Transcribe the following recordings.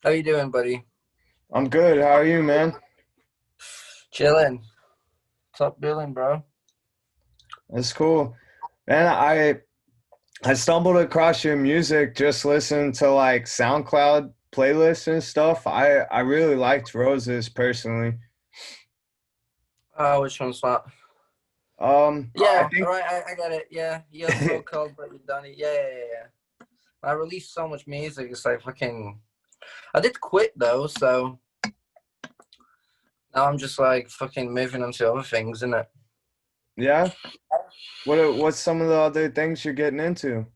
How you doing, buddy? I'm good. How are you, man? Chilling. Top billing, bro. That's cool. Man, I stumbled across your music just listening to like SoundCloud playlists and stuff. I really liked Roses personally. Oh, which one's that? I Yeah, all think right, I get it. Yeah, you're so cold, but you've done it. Yeah. I released so much music. It's like fucking. I did quit though, so now I'm just like fucking moving on to other things, innit? yeah. What's some of the other things you're getting into?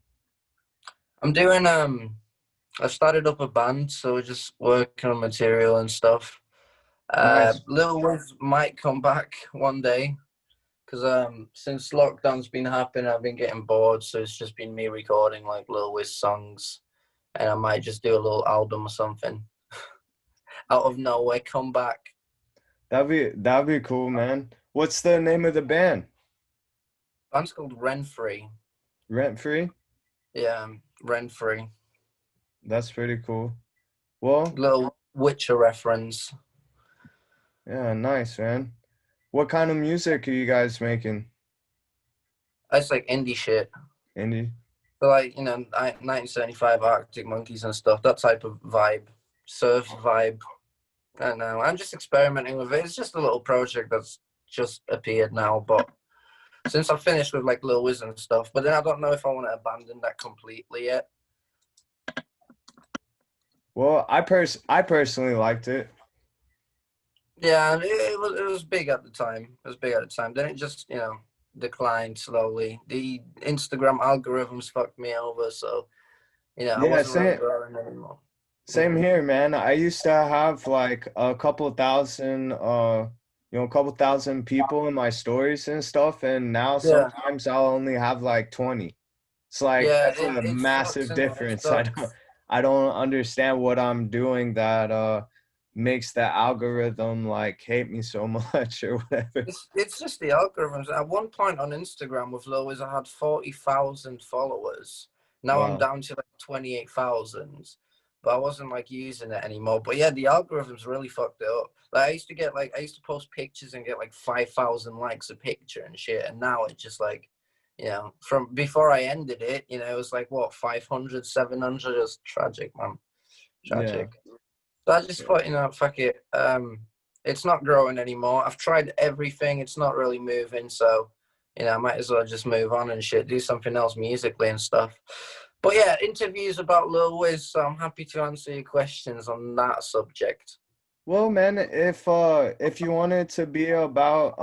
I'm doing I started up a band, so we're just working on material and stuff. Nice. Lil Wiz might come back one day. Because since lockdown's been happening, I've been getting bored, so it's just been me recording like Lil Wiz songs, and I might just do a little album or something out of nowhere. Come back. That'd be cool, man. What's the name of the band? Band's called Renfree. Rent Free? Yeah, Renfree. That's pretty cool. Well, Little Witcher reference. yeah, nice, man. What kind of music are you guys making? It's like indie shit. Indie? So like 1975 Arctic Monkeys and stuff. That type of vibe, surf vibe. I don't know. I'm just experimenting with it. It's just a little project that's just appeared now, but since I've finished with like Lil Wiz and stuff, but then I don't know if I want to abandon that completely yet. Well, I personally liked it. Yeah, and it was big at the time. It was big at the time. Then it just declined slowly. The Instagram algorithms fucked me over, so I Yeah, wasn't really same growing anymore. same here, man. I used to have like a couple thousand a couple thousand people in my stories and stuff, and now Yeah, sometimes I'll only have like 20. It's like yeah, that's it, a it sucks, massive and it difference. sucks. I don't understand what I'm doing that makes the algorithm like hate me so much or whatever. It's just the algorithms. At one point on Instagram with Lil Wiz, I had 40,000 followers. Now I'm Wow. down to like 28,000, but I wasn't like using it anymore. But yeah, the algorithms really fucked it up. Like I used to post pictures and get like 5,000 likes a picture and shit, and now it's just like, from before I ended it, it was like what 500, 700. It's tragic, man, Yeah. tragic. So I just thought, fuck it. It's not growing anymore. I've tried everything. It's not really moving. So, I might as well just move on and shit, do something else musically and stuff. But yeah, interviews about Lil Wiz. So I'm happy to answer your questions on that subject. Well, man, if you want it to be about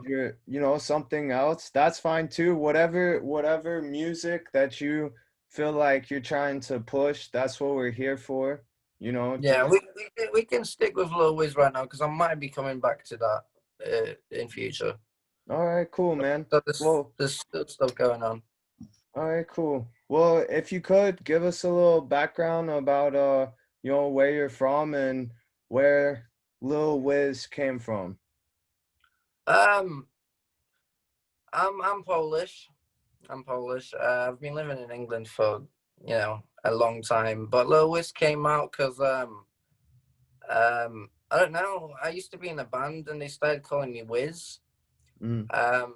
your something else, that's fine too. Whatever music that you feel like you're trying to push, that's what we're here for. Yeah, Just we can stick with Lil Wiz right now because I might be coming back to that in future. all right, cool, man. So there's, Well, there's still stuff going on. all right, cool. Well, if you could give us a little background about where you're from and where Lil Wiz came from. Um, I'm Polish. I'm Polish. I've been living in England for a long time, but Lil Wiz came out because I don't know. I used to be in a band and they started calling me Wiz. Mm, Um,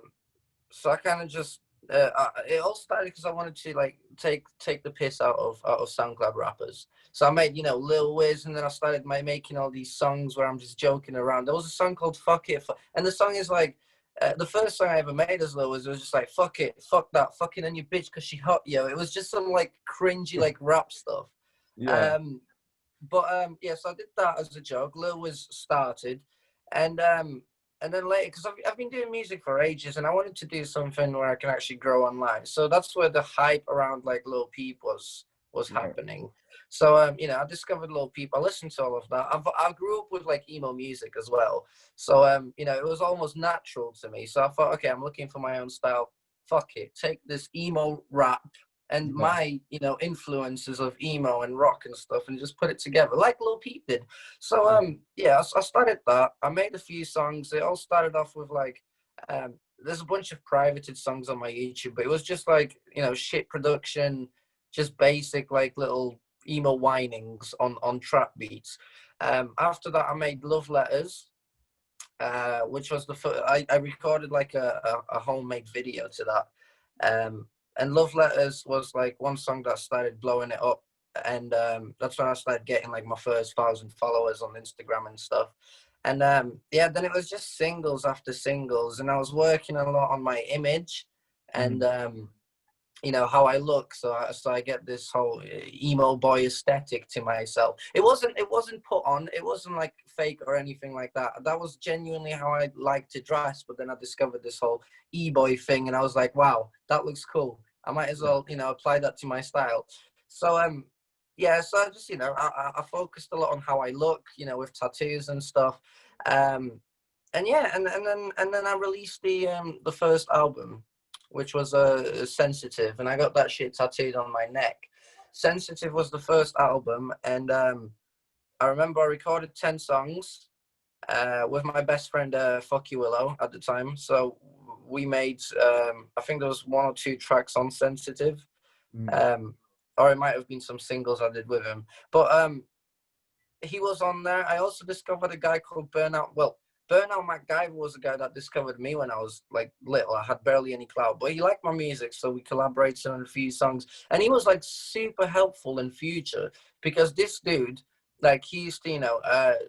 so I kind of just it all started because I wanted to like take the piss out of SoundCloud rappers. So I made Lil Wiz, and then I started making all these songs where I'm just joking around. There was a song called "Fuck It," and the song is like the first song I ever made as Lil Wiz was just like "Fuck it, fuck that, fucking on your bitch because she hot yo." It was just some like cringy like rap stuff. yeah. Um, but yeah, so I did that as a joke. Lil was started, and then later, because I've been doing music for ages, and I wanted to do something where I can actually grow online. So that's where the hype around like Lil Peep was Right. happening. So I discovered Lil Peep. I listened to all of that. I grew up with like emo music as well. So it was almost natural to me. So I thought, okay, I'm looking for my own style. Fuck it, take this emo rap and Yeah. my influences of emo and rock and stuff and just put it together like Lil Peep did. So yeah, I started that. I made a few songs. It all started off with like there's a bunch of privated songs on my YouTube, but it was just like shit production, just basic like little emo whinings on trap beats. After that, I made Love Letters, which was the first. I recorded like a homemade video to that. And Love Letters was like one song that started blowing it up. And that's when I started getting like my first 1,000 followers on Instagram and stuff. And yeah, then it was just singles after singles, and I was working a lot on my image and you know how I look. So I get this whole emo boy aesthetic to myself. It wasn't put on. It wasn't like fake or anything like that. That was genuinely how I like to dress. But then I discovered this whole e-boy thing, and I was like, wow, that looks cool. I might as well, you know, apply that to my style. So yeah, so I just, you know, I focused a lot on how I look, you know, with tattoos and stuff. And yeah, and then I released the first album, which was Sensitive, and I got that shit tattooed on my neck. Sensitive was the first album, and I remember I recorded 10 songs with my best friend Fuck You Willow at the time. So we made I think there was 1 or 2 tracks on Sensitive. Or it might have been some singles I did with him. But he was on there. I also discovered a guy called Burnout. Well, Burnout MacGyver was a guy that discovered me when I was like little. I had barely any clout, but he liked my music, so we collaborated on a few songs. And he was like super helpful in future, because this dude, like, he used to, you know,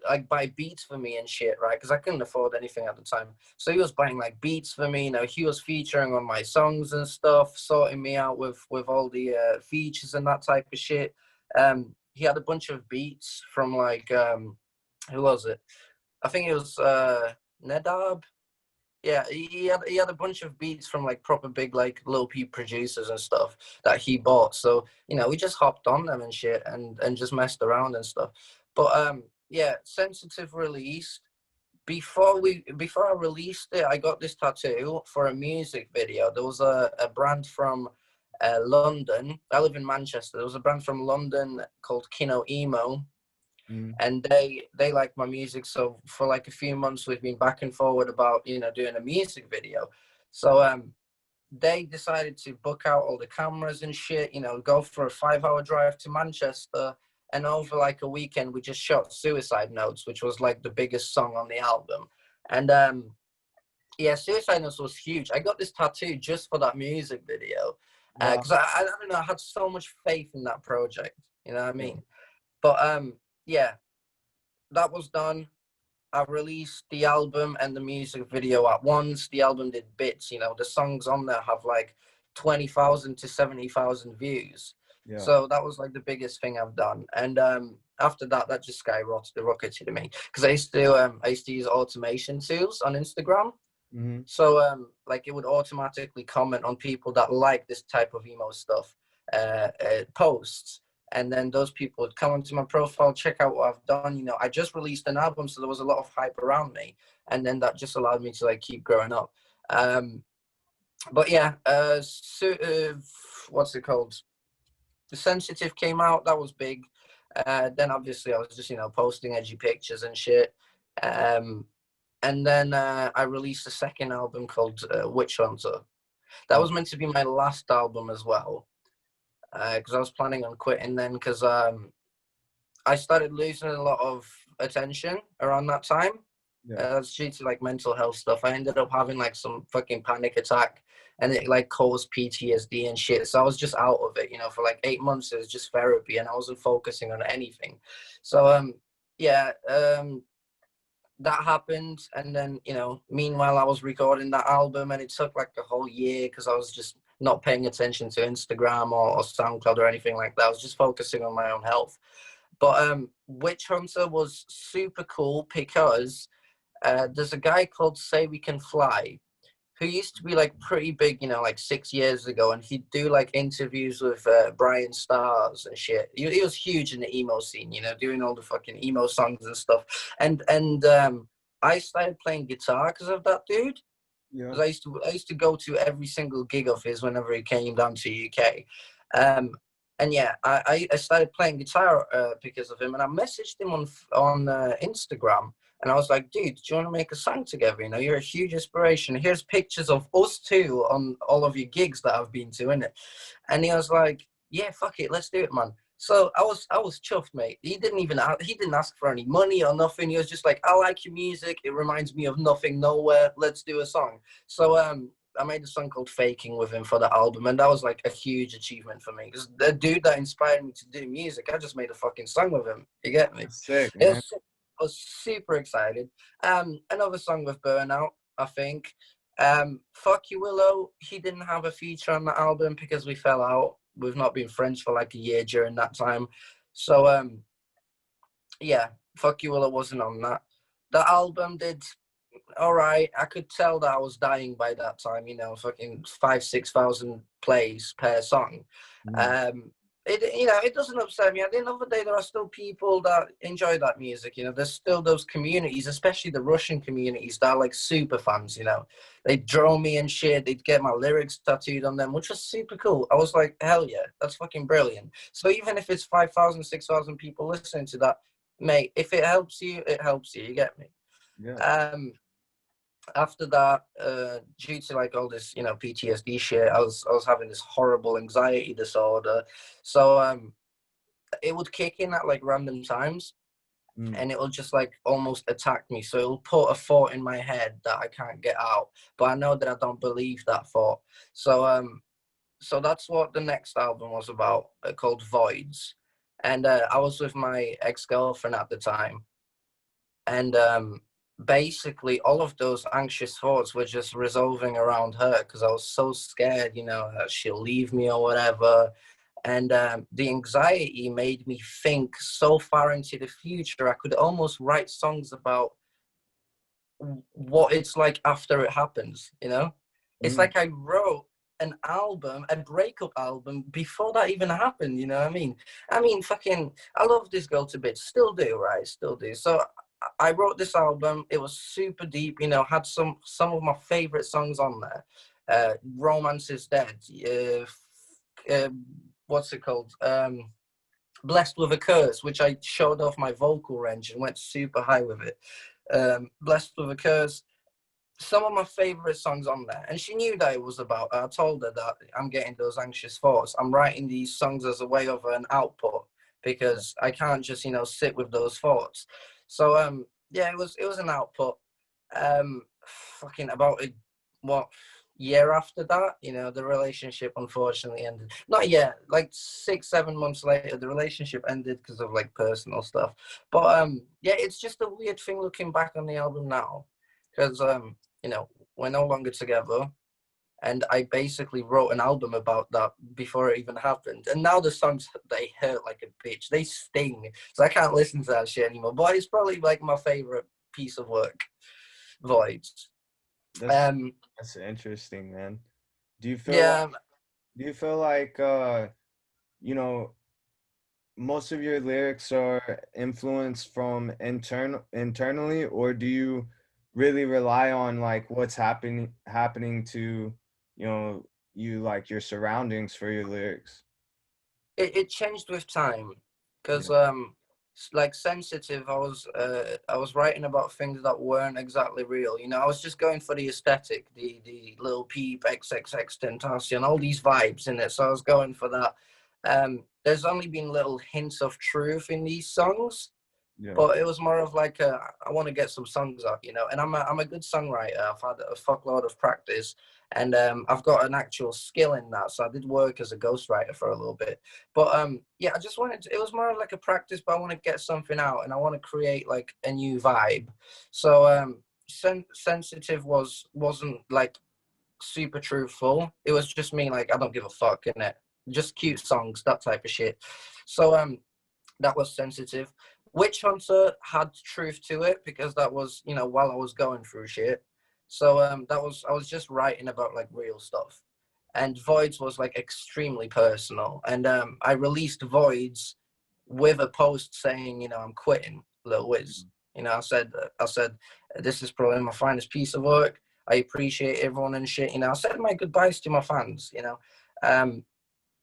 like buy beats for me and shit, right? Because I couldn't afford anything at the time. So he was buying like beats for me. You know, he was featuring on my songs and stuff, sorting me out with all the features and that type of shit. He had a bunch of beats from like who was it? I think it was Nedab. Yeah, he had a bunch of beats from like proper big like Lil Peep producers and stuff that he bought. So, you know, we just hopped on them and shit and just messed around and stuff. But yeah, Sensitive released. Before I released it, I got this tattoo for a music video. There was a brand from London. I live in Manchester. There was a brand from London called Kino Emo, and they like my music. So for like a few months we've been back and forward about, you know, doing a music video. So they decided to book out all the cameras and shit, you know, go for a 5-hour drive to Manchester, and over like a weekend we just shot Suicide Notes, which was like the biggest song on the album. And yeah, Suicide Notes was huge. I got this tattoo just for that music video, Wow. because I don't know, I had so much faith in that project, you know what I Yeah. mean? But yeah, that was done. I released the album and the music video at once. The album did bits, you know, the songs on there have like 20,000 to 70,000 views. Yeah. So that was like the biggest thing I've done. And after that, that just skyrocketed to me, because I used to use automation tools on Instagram. So like it would automatically comment on people that like this type of emo stuff posts, and then those people would come onto my profile, check out what I've done. You know, I just released an album, so there was a lot of hype around me, and then that just allowed me to like keep growing up. But yeah, what's it called? The Sensitive came out. That was big. Then obviously I was just, you know, posting edgy pictures and shit. And then I released a second album called Witch Hunter. That was meant to be my last album as well, because I was planning on quitting then, because I started losing a lot of attention around that time. It's due to like mental health stuff. I ended up having like some fucking panic attack, and it like caused PTSD and shit. So I was just out of it, you know, for like 8 months. It was just therapy, and I wasn't focusing on anything. So yeah, that happened. And then, you know, meanwhile I was recording that album, and it took like a whole year because I was just not paying attention to Instagram or SoundCloud or anything like that. I was just focusing on my own health. But Witch Hunter was super cool because there's a guy called Say We Can Fly, who used to be like pretty big, you know, like 6 years ago, and he'd do like interviews with Brian Stars and shit. He was huge in the emo scene, you know, doing all the fucking emo songs and stuff. And I started playing guitar because of that dude. Because I used to go to every single gig of his whenever he came down to UK. And yeah, I started playing guitar because of him, and I messaged him on Instagram, and I was like, dude, do you want to make a song together? You know, you're a huge inspiration. Here's pictures of us two on all of your gigs that I've been to, innit? And he was like, yeah, fuck it, let's do it, man. So I was chuffed, mate. He didn't ask for any money or nothing. He was just like, I like your music. It reminds me of nothing, nowhere. Let's do a song. So I made a song called Faking with him for the album, and that was like a huge achievement for me. Because the dude that inspired me to do music, I just made a fucking song with him. You get me? That's sick, It man. was, I was super excited. Another song with Burnout, I think. Fuck You Willow, he didn't have a feature on the album because we fell out. We've not been friends for like a year during that time. So yeah, Fuck You Willow wasn't on that. The album did all right. I could tell that I was dying by that time, fucking 5,000-6,000 plays per song. Mm, Um, it doesn't upset me. At the end of the day, there are still people that enjoy that music. There's still those communities, especially the Russian communities, that are like super fans. They'd draw me and shit. They'd get my lyrics tattooed on them, which was super cool. I was like, hell yeah, that's fucking brilliant. So even if it's 5,000, 6,000 people listening to that, mate, if it helps you, it helps you. You get me? yeah. After that, due to like all this, PTSD shit, I was having this horrible anxiety disorder. So it would kick in at like random times, Mm, and it will just like almost attack me. So it'll put a thought in my head that I can't get out, but I know that I don't believe that thought. So that's what the next album was about, called Voids. And I was with my ex-girlfriend at the time, and basically all of those anxious thoughts were just resolving around her because I was so scared, that she'll leave me or whatever. And the anxiety made me think so far into the future. I could almost write songs about what it's like after it happens. It's mm, like I wrote an album, a breakup album, before that even happened. You know what I mean? Fucking, I love this girl to bits, still do, right? Still do. So I wrote this album. It was super deep. Had some of my favorite songs on there. Romance is Dead. Uh, what's it called? Blessed with a Curse, which I showed off my vocal range and went super high with it. Blessed with a Curse, some of my favorite songs on there. And she knew that it was about her. I told her that I'm getting those anxious thoughts. I'm writing these songs as a way of an output because I can't just, sit with those thoughts. So yeah, it was an output. Fucking about what year after that, the relationship unfortunately ended. Not yet, like 6-7 months later, the relationship ended because of like personal stuff. But yeah, it's just a weird thing looking back on the album now, because we're no longer together, and I basically wrote an album about that before it even happened. And now the songs, they hurt like a bitch, they sting, so I can't listen to that shit anymore. But it's probably like my favorite piece of work, Voids. that's um that's interesting, man. Do you feel like yeah. do you feel like you know, most of your lyrics are influenced from internally, or do you really rely on like what's happening to, you, like your surroundings for your lyrics? It changed with time, because Yeah. like Sensitive, I was writing about things that weren't exactly real. I was just going for the aesthetic, the Lil Peep, XXX Tentacion, all these vibes in it. So I was going for that. There's only been little hints of truth in these songs, Yeah. but it was more of like I want to get some songs out. And I'm a good songwriter. I've had a fuckload of practice, and I've got an actual skill in that. So I did work as a ghostwriter for a little bit, but yeah, I just wanted it was more like a practice, but I want to get something out, and I want to create like a new vibe. So Sensitive wasn't like super truthful. It was just me, like, I don't give a fuck in it. Just cute songs, that type of shit. So that was Sensitive. Witch Hunter had truth to it because that was, while I was going through shit. So I was just writing about like real stuff. And Voids was like extremely personal. And I released Voids with a post saying, I'm quitting Lil Wiz. I said, this is probably my finest piece of work. I appreciate everyone and shit. I said my goodbyes to my fans. Um,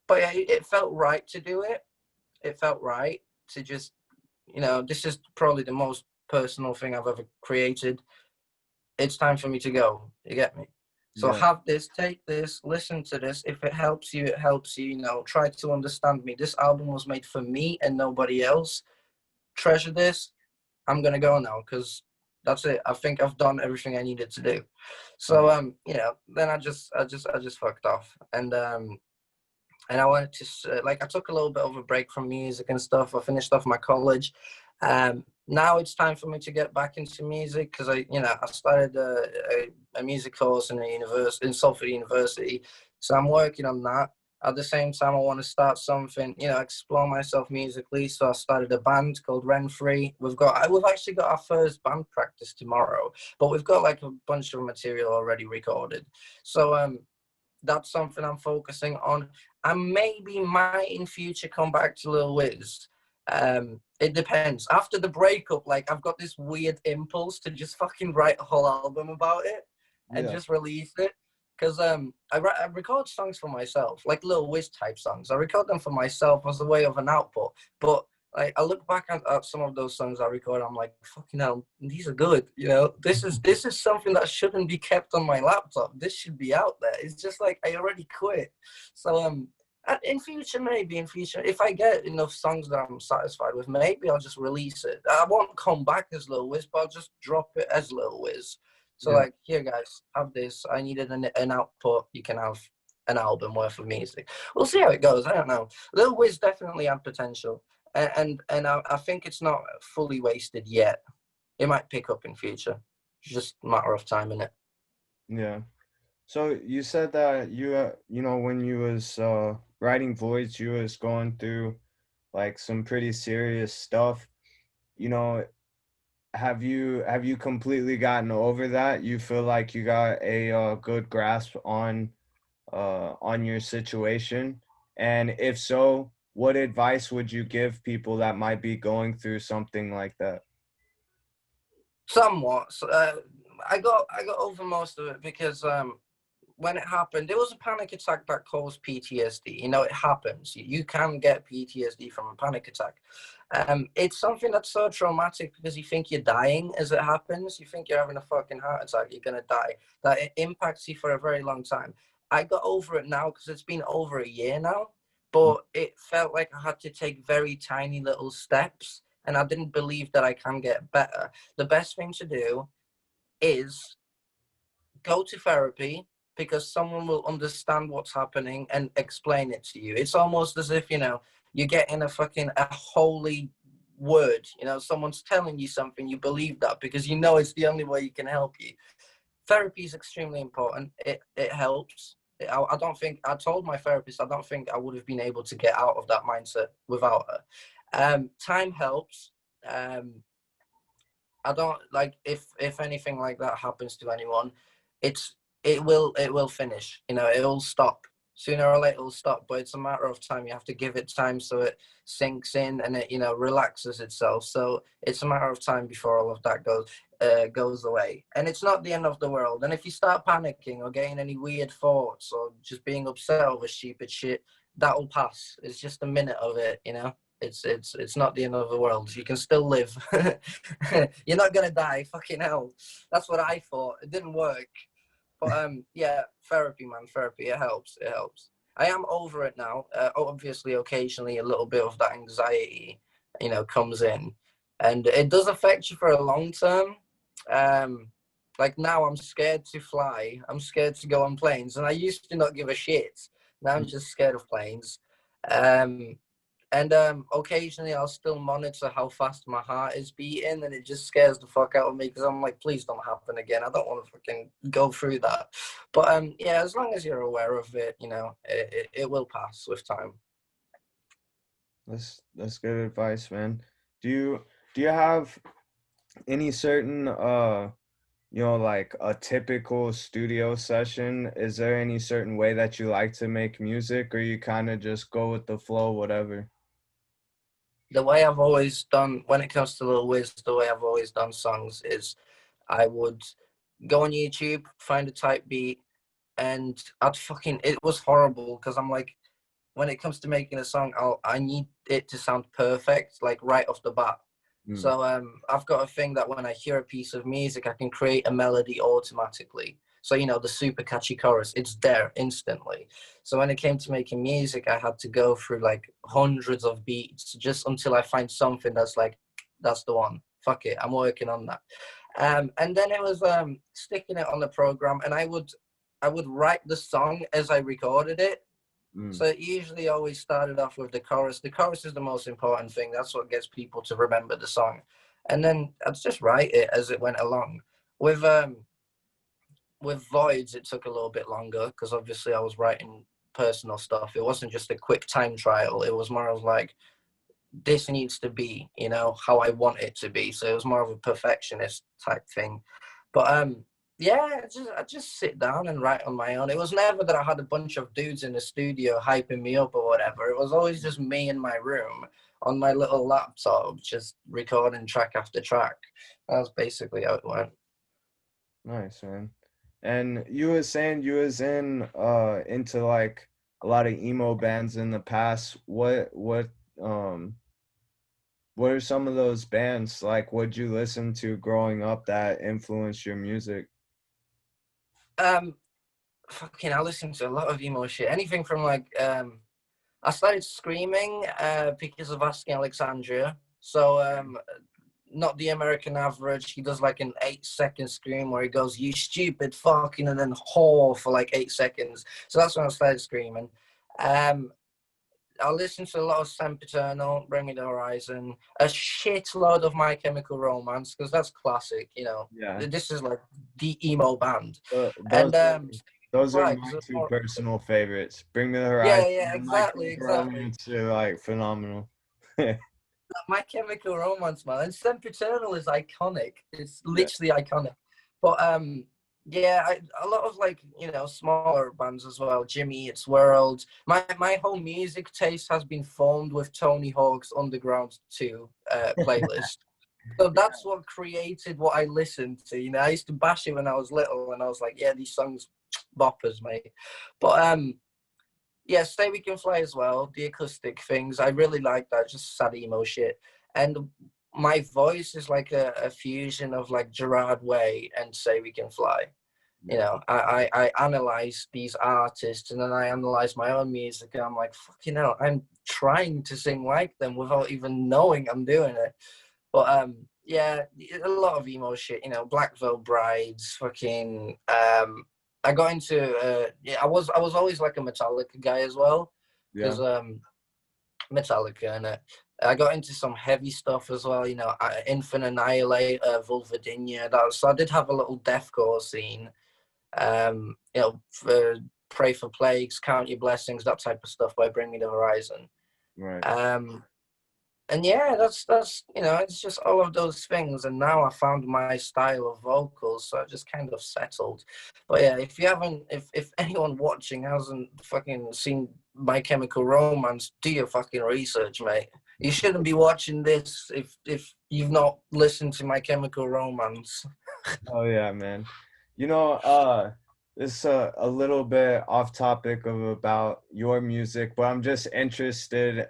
but yeah, it felt right to do it. It felt right to just, this is probably the most personal thing I've ever created. It's time for me to go. You get me? So Yeah. have this, take this, listen to this. If it helps you, it helps you. You know, try to understand me. This album was made for me and nobody else. Treasure this. I'm gonna go now because that's it. I think I've done everything I needed to do. So Yeah. you know, then I just fucked off, and I wanted to like I took a little bit of a break from music and stuff. I finished off my college. Now it's time for me to get back into music because I started a music course in a university in Salford University, so I'm working on that. At the same time, I want to start something, explore myself musically. So I started a band called Rent Free. We've actually got our first band practice tomorrow, but we've got like a bunch of material already recorded. So that's something I'm focusing on. I maybe might in future come back to Lil Wiz. It depends. After the breakup, like I've got this weird impulse to just fucking write a whole album about it and Yeah. just release it. Because I record songs for myself, like Lil Wiz type songs. I record them for myself as a way of an output. But like I look back at some of those songs I record, I'm like, fucking hell, these are good. This is something that shouldn't be kept on my laptop. This should be out there. It's just like I already quit. So in future, maybe in future, if I get enough songs that I'm satisfied with, maybe I'll just release it. I won't come back as Lil Wiz, but I'll just drop it as Lil Wiz. So Yeah. like, here guys, have this. I needed an output. You can have an album worth of music. We'll see how it goes. I don't know. Lil Wiz definitely had potential and I think it's not fully wasted yet. It might pick up in future. It's just a matter of time, innit? Yeah. So you said that when you was writing Voids, you was going through like some pretty serious stuff. You know, have you completely gotten over that? You feel like you got a good grasp on your situation? And if so, what advice would you give people that might be going through something like that? Somewhat. I got over most of it because when it happened, it was a panic attack that caused PTSD. It happens. You can get PTSD from a panic attack. It's something that's so traumatic because you think you're dying as it happens. You think you're having a fucking heart attack. You're gonna die. That it impacts you for a very long time. I got over it now because it's been over a year now, but it felt like I had to take very tiny little steps, and I didn't believe that I can get better. The best thing to do is go to therapy because someone will understand what's happening and explain it to you. It's almost as if, you're getting a holy word. Someone's telling you something, you believe that because it's the only way you can help you. Therapy is extremely important. It helps. I don't think I told my therapist I don't think I would have been able to get out of that mindset without her. Time helps. I don't like if anything like that happens to anyone, it will finish. It'll stop sooner or later. It'll stop, but it's a matter of time. You have to give it time so it sinks in and it relaxes itself. So it's a matter of time before all of that goes away. And it's not the end of the world. And if you start panicking or getting any weird thoughts or just being upset over stupid shit, that'll pass. It's just a minute of it. It's not the end of the world. You can still live. You're not gonna die. Fucking hell. That's what I thought. It didn't work. But yeah, therapy, man, therapy. It helps. It helps. I am over it now. Obviously, occasionally a little bit of that anxiety, comes in, and it does affect you for a long term. Like now, I'm scared to fly. I'm scared to go on planes, and I used to not give a shit. Now I'm just scared of planes. Um, and occasionally I'll still monitor how fast my heart is beating, and it just scares the fuck out of me because I'm like, please don't happen again. I don't want to fucking go through that. But yeah, as long as you're aware of it, it will pass with time. That's good advice, man. Do you have any certain like a typical studio session? Is there any certain way that you like to make music, or you kind of just go with the flow, whatever? The way I've always done when it comes to Lil Wiz, the way I've always done songs is I would go on YouTube, find a type beat, and it was horrible because I'm like, when it comes to making a song, I need it to sound perfect, like right off the bat. Mm. So I've got a thing that when I hear a piece of music, I can create a melody automatically. So, you know, the super catchy chorus, it's there instantly. So when it came to making music, I had to go through like hundreds of beats just until I find something that's like, that's the one. Fuck it, I'm working on that. And then it was sticking it on the program, and I would write the song as I recorded it. Mm. So it usually always started off with the chorus. The chorus is the most important thing. That's what gets people to remember the song. And then I'd just write it as it went along. With with Voids, it took a little bit longer because obviously I was writing personal stuff. It wasn't just a quick time trial. It was more of like, this needs to be, you know, how I want it to be. So it was more of a perfectionist type thing. But yeah, I just sit down and write on my own. It was never that I had a bunch of dudes in the studio hyping me up or whatever. It was always just me in my room on my little laptop, just recording track after track. That was basically how it went. Nice, man. And you were saying you was in into like a lot of emo bands in the past. Um what are some of those bands like what'd you listen to growing up that influenced your music? Um, Fucking, I listen to a lot of emo shit. Anything from like I started screaming because of Asking Alexandria. So not the American average. He does like an 8-second scream where he goes, "You stupid fucking," and then whore for like 8 seconds. So that's when I started screaming. Um, I listened to a lot of Sempiternal, Bring Me the Horizon, a shitload of My Chemical Romance because that's classic. You know, Yeah. this is like the emo band, Those and are those are Fly, my 'cause two personal favorites. Bring Me the yeah, Horizon yeah, and My exactly, Chemical exactly. Romance are like phenomenal. My Chemical Romance, man, and Sempiternal is iconic. It's Yeah. literally iconic. But yeah, a lot of like, you know, smaller bands as well. Jimmy Eats World. My whole music taste has been formed with Tony Hawk's Underground 2 playlist. So that's what created what I listened to. You know, I used to bash it when I was little, and I was like, yeah, these songs boppers, mate. But yeah, Stay We Can Fly as well. The acoustic things, I really like that. Just sad emo shit. And my voice is like a fusion of like Gerard Way and Say We Can Fly. You Yeah. know, I analyze these artists, and then I analyze my own music, and I'm like, fucking hell, I'm trying to sing like them without even knowing I'm doing it. But yeah, a lot of emo shit. You know, Black Veil Brides, fucking I got into yeah, I was always like a Metallica guy as well, Yeah. because Metallica, and I got into some heavy stuff as well. You know, Infant Annihilator, Vulvodynia. So I did have a little deathcore scene. You know, Pray for Plagues, Count Your Blessings, that type of stuff by Bring Me the Horizon. Right. Um, and yeah, that's you know, it's just all of those things. And now I found my style of vocals, so I just kind of settled. But yeah, if you haven't, if anyone watching hasn't fucking seen My Chemical Romance, do your fucking research, mate. You shouldn't be watching this if you've not listened to My Chemical Romance. Oh yeah, man. You know, this a little bit off topic of about your music, but I'm just interested.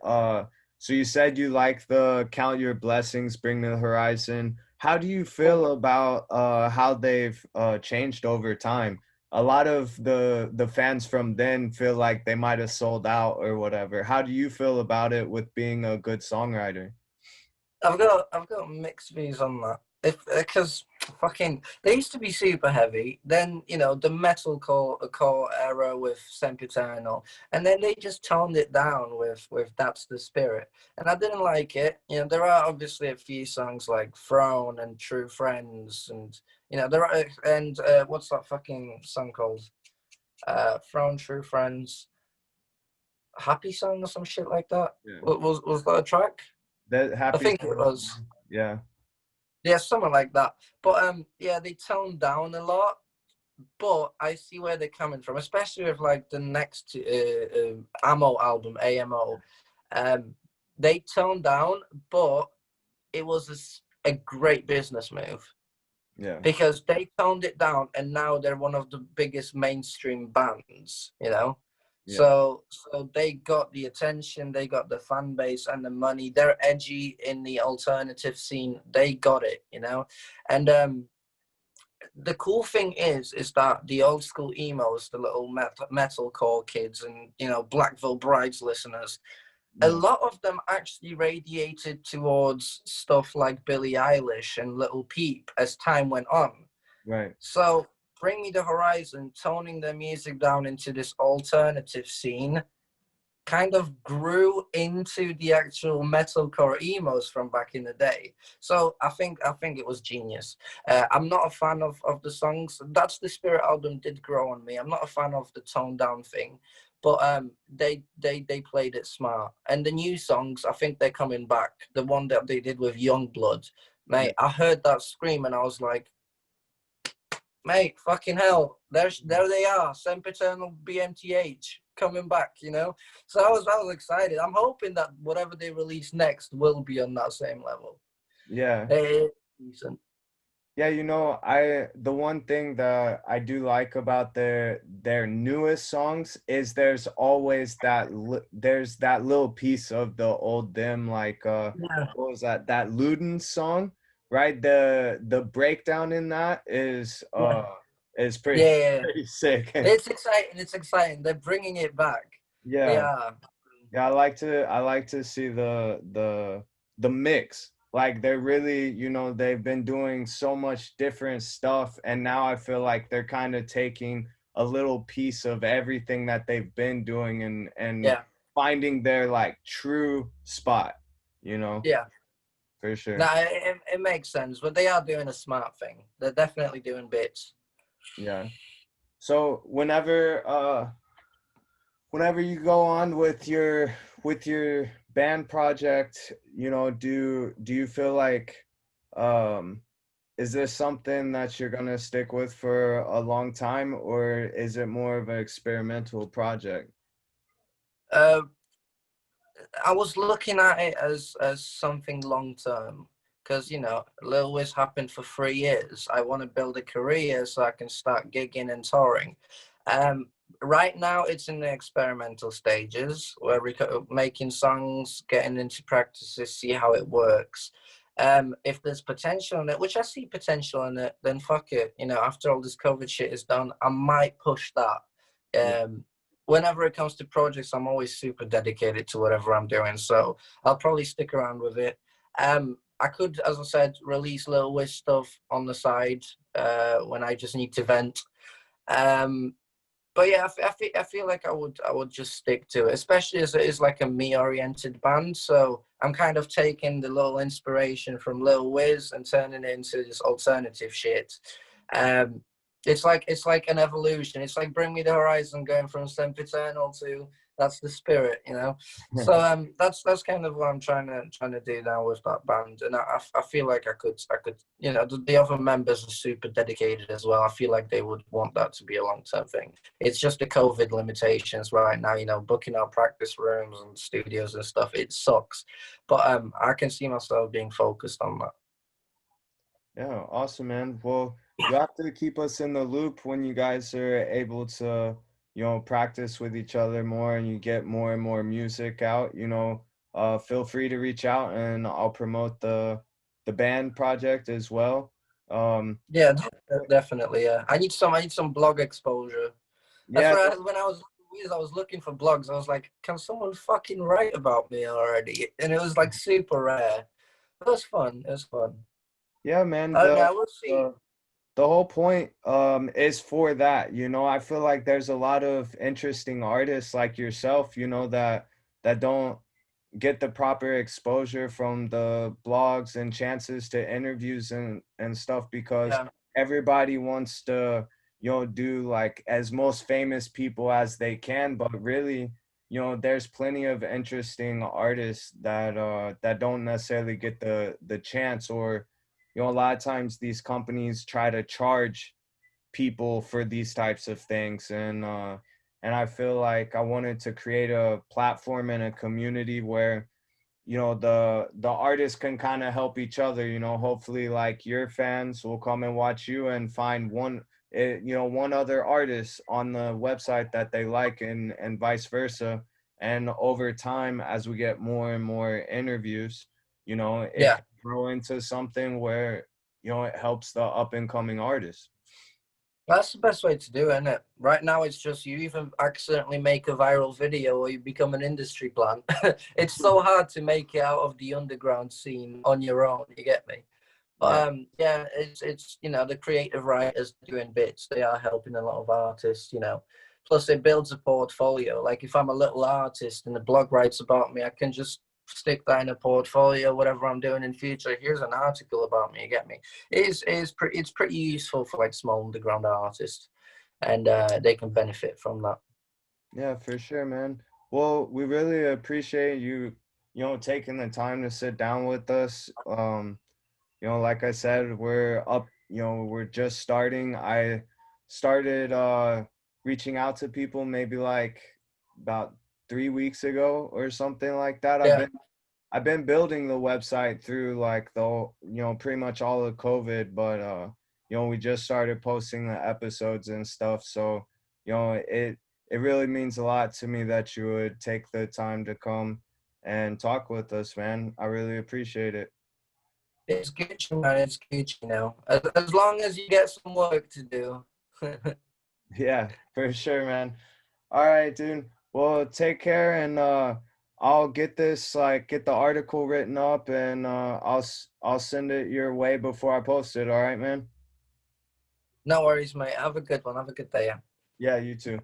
So you said you like the Count Your Blessings, Bring the Horizon. How do you feel about how they've changed over time? A lot of the fans from then feel like they might have sold out or whatever. How do you feel about it with being a good songwriter? I've got mixed views on that. If because fucking they used to be super heavy, then you know the metalcore era with Sempiternal, and then they just toned it down with That's the Spirit, and I didn't like it. You know, there are obviously a few songs like Throne and True Friends, and you know there are, and what's that fucking song called? Throne, True Friends, Happy Song or some shit like that. Yeah. Was that a track? That I happy think it songs. was. Yeah. Yeah, something like that. But yeah, they toned down a lot. But I see where they're coming from, especially with like the next Ammo album, AMO. Um, they toned down, but it was a great business move Yeah. because they toned it down, and now they're one of the biggest mainstream bands. You know, Yeah. so they got the attention, they got the fan base and the money. They're edgy in the alternative scene. They got it, you know, and the cool thing is that the old school emos, the little metalcore kids, and Blackville Brides listeners, a Yeah, lot of them actually radiated towards stuff like Billie Eilish and Little Peep as time went on. right. So Bring Me the Horizon, toning their music down into this alternative scene, kind of grew into the actual metalcore emos from back in the day. So I think it was genius. I'm not a fan of the songs. That's the Spirit album did grow on me. I'm not a fan of the toned down thing, but they played it smart. And the new songs, I think they're coming back. The one that they did with Youngblood, Yeah. mate. I heard that scream and I was like, mate, fucking hell, there they are, Sempiternal BMTH coming back, So I was excited. I'm hoping that whatever they release next will be on that same level. Yeah. Decent. Yeah, the one thing that I do like about their newest songs is there's that little piece of the old them, like Yeah, what was that? That Luden song, right? The breakdown in that yeah, is pretty yeah, yeah. pretty sick. It's exciting. It's exciting. They're bringing it back. They Yeah. are. Yeah, I like to see the mix. Like they're really, they've been doing so much different stuff, and now I feel like they're kind of taking a little piece of everything that they've been doing and Yeah, finding their like true spot, yeah. for sure. No, it makes sense, but they are doing a smart thing. They're definitely doing bits. Yeah. So whenever you go on with your band project, do you feel like um is this something that you're gonna stick with for a long time, or is it more of an experimental project? Uh, I was looking at it as something long term because Lil Wiz happened for 3 years. I want to build a career so I can start gigging and touring. Um, right now it's in the experimental stages where we're making songs, getting into practices, see how it works. If there's potential in it, which I see potential in it, then fuck it. After all this COVID shit is done, I might push that. Yeah. Whenever it comes to projects, I'm always super dedicated to whatever I'm doing. So I'll probably stick around with it. I could, as I said, release Lil Wiz stuff on the side when I just need to vent. Um, but yeah, I feel like I would just stick to it, especially as it is like a me-oriented band. So I'm kind of taking the little inspiration from Lil Wiz and turning it into this alternative shit. Um, it's like an evolution. It's like Bring Me the Horizon going from Sempiternal to That's the Spirit. So that's kind of what I'm trying to do now with that band, and I feel like I could the other members are super dedicated as well. I feel like they would want that to be a long term thing. It's just the COVID limitations right now. Booking out practice rooms and studios and stuff. It sucks, but I can see myself being focused on that. Yeah, awesome, man. Well, you have to keep us in the loop when you guys are able to, practice with each other more and you get more and more music out, feel free to reach out and I'll promote the band project as well. Um, Yeah, definitely. Yeah, I need some blog exposure. That's yeah, why when I was looking for blogs. I was like, can someone fucking write about me already? And it was like super rare. It was fun. It was fun. yeah, man. I don't The know. We'll see. the the whole point is for that, I feel like there's a lot of interesting artists like yourself, that don't get the proper exposure from the blogs and chances to interviews and stuff because Yeah, everybody wants to do like as most famous people as they can, but really there's plenty of interesting artists that don't necessarily get the chance, or a lot of times these companies try to charge people for these types of things, and I feel like I wanted to create a platform and a community where the artists can kind of help each other. Hopefully like your fans will come and watch you and find one other artist on the website that they like, and vice versa. And over time, as we get more and more interviews, it yeah, can grow into something where it helps the up and coming artists. That's the best way to do it, isn't it? Right now, it's just you either accidentally make a viral video or you become an industry plant. It's so hard to make it out of the underground scene on your own. You get me? Yeah. But yeah, it's the creative writers doing bits. They are helping a lot of artists. Plus it builds a portfolio. Like if I'm a little artist and the blog writes about me, I can just stick that in a portfolio. Whatever I'm doing in future, here's an article about me. You get me? It's pretty useful for like small underground artists, and they can benefit from that. Yeah, for sure, man. Well, we really appreciate you, taking the time to sit down with us. Like I said, we're up, we're just starting. I started reaching out to people maybe like about 3 weeks ago or something like that. Yeah. I've been building the website through like pretty much all of COVID, but we just started posting the episodes and stuff. So, it really means a lot to me that you would take the time to come and talk with us, man. I really appreciate it. It's Gucci, man. It's Gucci. As long as you get some work to do. Yeah, for sure, man. All right, dude. Well, take care, and I'll get the article written up, and I'll send it your way before I post it. All right, man. No worries, mate. Have a good one. Have a good day. Yeah. Yeah, you too.